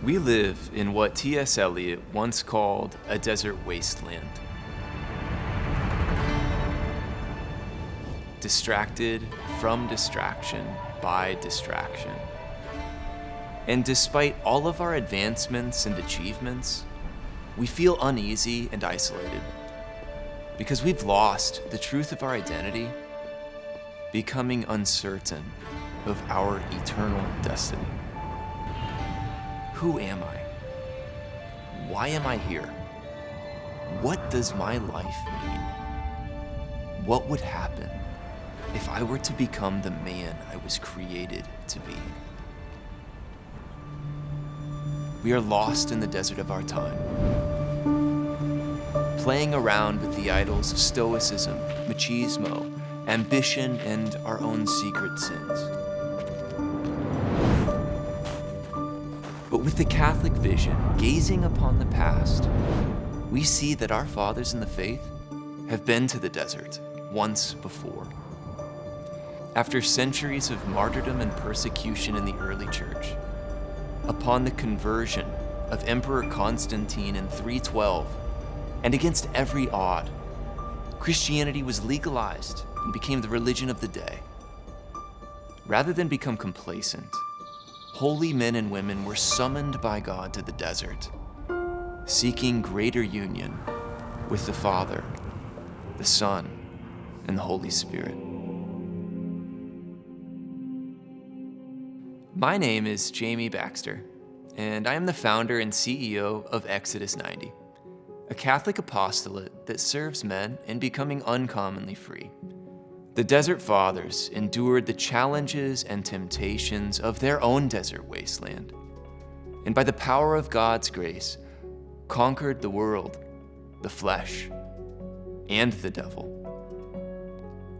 We live in what T.S. Eliot once called a desert wasteland. Distracted from distraction by distraction. And despite all of our advancements and achievements, we feel uneasy and isolated because we've lost the truth of our identity, becoming uncertain of our eternal destiny. Who am I? Why am I here? What does my life mean? What would happen if I were to become the man I was created to be? We are lost in the desert of our time, playing around with the idols of stoicism, machismo, ambition, and our own secret sins. But with the Catholic vision, gazing upon the past, we see that our fathers in the faith have been to the desert once before. After centuries of martyrdom and persecution in the early church, upon the conversion of Emperor Constantine in 312, and against every odd, Christianity was legalized and became the religion of the day. Rather than become complacent, holy men and women were summoned by God to the desert, seeking greater union with the Father, the Son, and the Holy Spirit. My name is Jamie Baxter, and I am the founder and CEO of Exodus 90, a Catholic apostolate that serves men in becoming uncommonly free. The Desert Fathers endured the challenges and temptations of their own desert wasteland, and by the power of God's grace, conquered the world, the flesh, and the devil.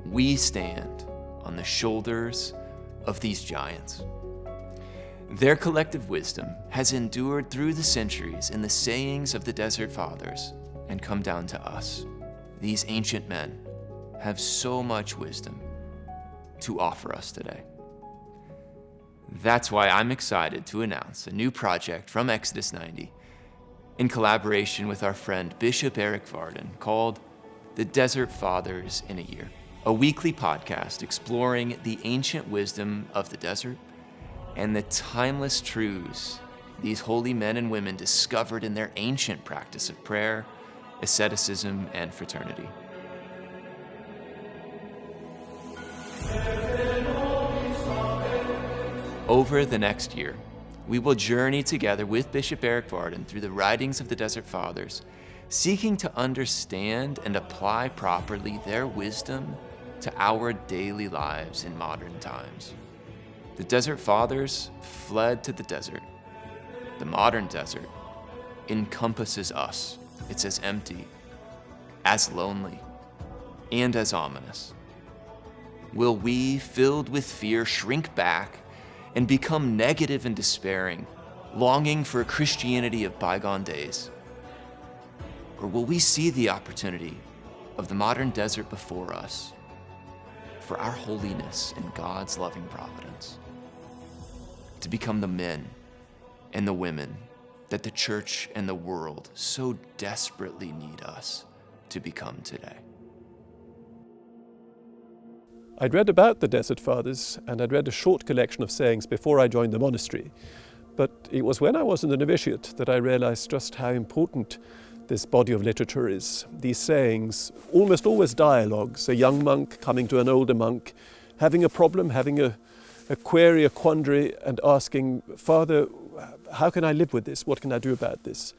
We stand on the shoulders of these giants. Their collective wisdom has endured through the centuries in the sayings of the Desert Fathers and come down to us. These ancient men have so much wisdom to offer us today. That's why I'm excited to announce a new project from Exodus 90 in collaboration with our friend Bishop Erik Varden called The Desert Fathers in a Year, a weekly podcast exploring the ancient wisdom of the desert and the timeless truths these holy men and women discovered in their ancient practice of prayer, asceticism, and fraternity. Over the next year, we will journey together with Bishop Erik Varden through the writings of the Desert Fathers, seeking to understand and apply properly their wisdom to our daily lives in modern times. The Desert Fathers fled to the desert. The modern desert encompasses us. It's as empty, as lonely, and as ominous. Will we, filled with fear, shrink back and become negative and despairing, longing for a Christianity of bygone days? Or will we see the opportunity of the modern desert before us for our holiness and God's loving providence, to become the men and the women that the church and the world so desperately need us to become today? I'd read about the Desert Fathers, and I'd read a short collection of sayings before I joined the monastery. But it was when I was in the novitiate that I realized just how important this body of literature is. These sayings, almost always dialogues, a young monk coming to an older monk, having a problem, having a query, a quandary, and asking, "Father, how can I live with this? What can I do about this?"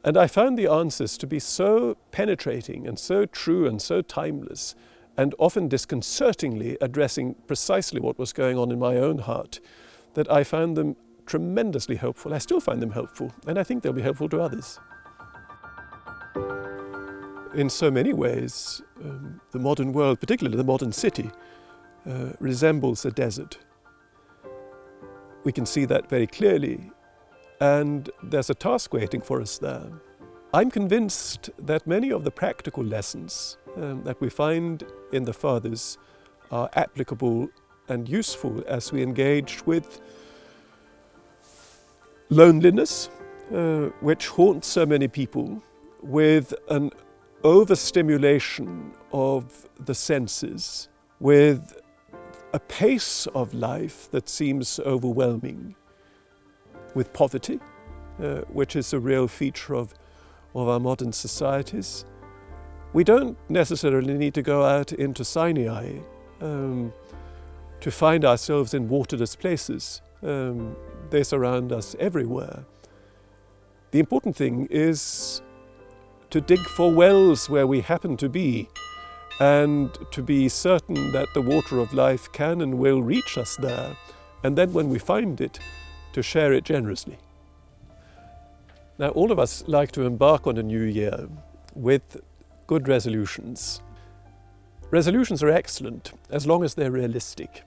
And I found the answers to be so penetrating and so true and so timeless, and often disconcertingly addressing precisely what was going on in my own heart, that I found them tremendously helpful. I still find them helpful, and I think they'll be helpful to others. In so many ways, the modern world, particularly the modern city, resembles a desert. We can see that very clearly, and there's a task waiting for us there. I'm convinced that many of the practical lessons that we find in the Fathers are applicable and useful as we engage with loneliness, which haunts so many people, with an overstimulation of the senses, with a pace of life that seems overwhelming, with poverty, which is a real feature of our modern societies. We don't necessarily need to go out into Sinai to find ourselves in waterless places. They surround us everywhere. The important thing is to dig for wells where we happen to be, and to be certain that the water of life can and will reach us there, and then when we find it, to share it generously. Now, all of us like to embark on a new year with good resolutions. Resolutions are excellent as long as they're realistic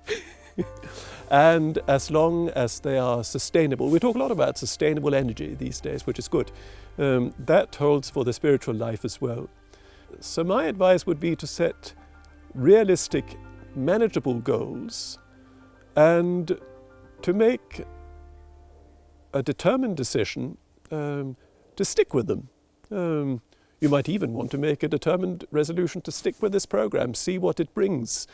and as long as they are sustainable. We talk a lot about sustainable energy these days, which is good. That holds for the spiritual life as well. So my advice would be to set realistic, manageable goals and to make a determined decision to stick with them. You might even want to make a determined resolution to stick with this program, see what it brings,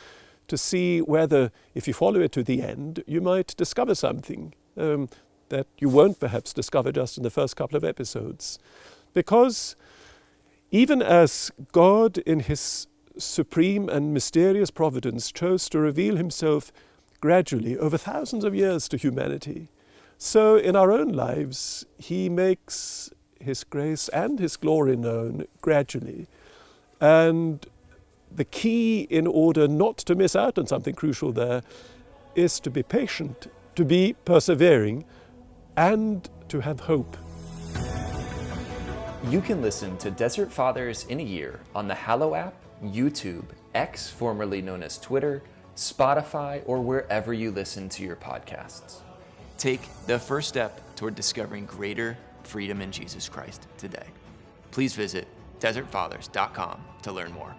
to see whether, if you follow it to the end, you might discover something that you won't perhaps discover just in the first couple of episodes. Because even as God in his supreme and mysterious providence chose to reveal himself gradually over thousands of years to humanity, so in our own lives he makes his grace and his glory known gradually. And the key in order not to miss out on something crucial there is to be patient, to be persevering, and to have hope. You can listen to Desert Fathers in a Year on the Hallow app, YouTube, X, formerly known as Twitter, Spotify, or wherever you listen to your podcasts. Take the first step toward discovering greater freedom in Jesus Christ today. Please visit desertfathers.com to learn more.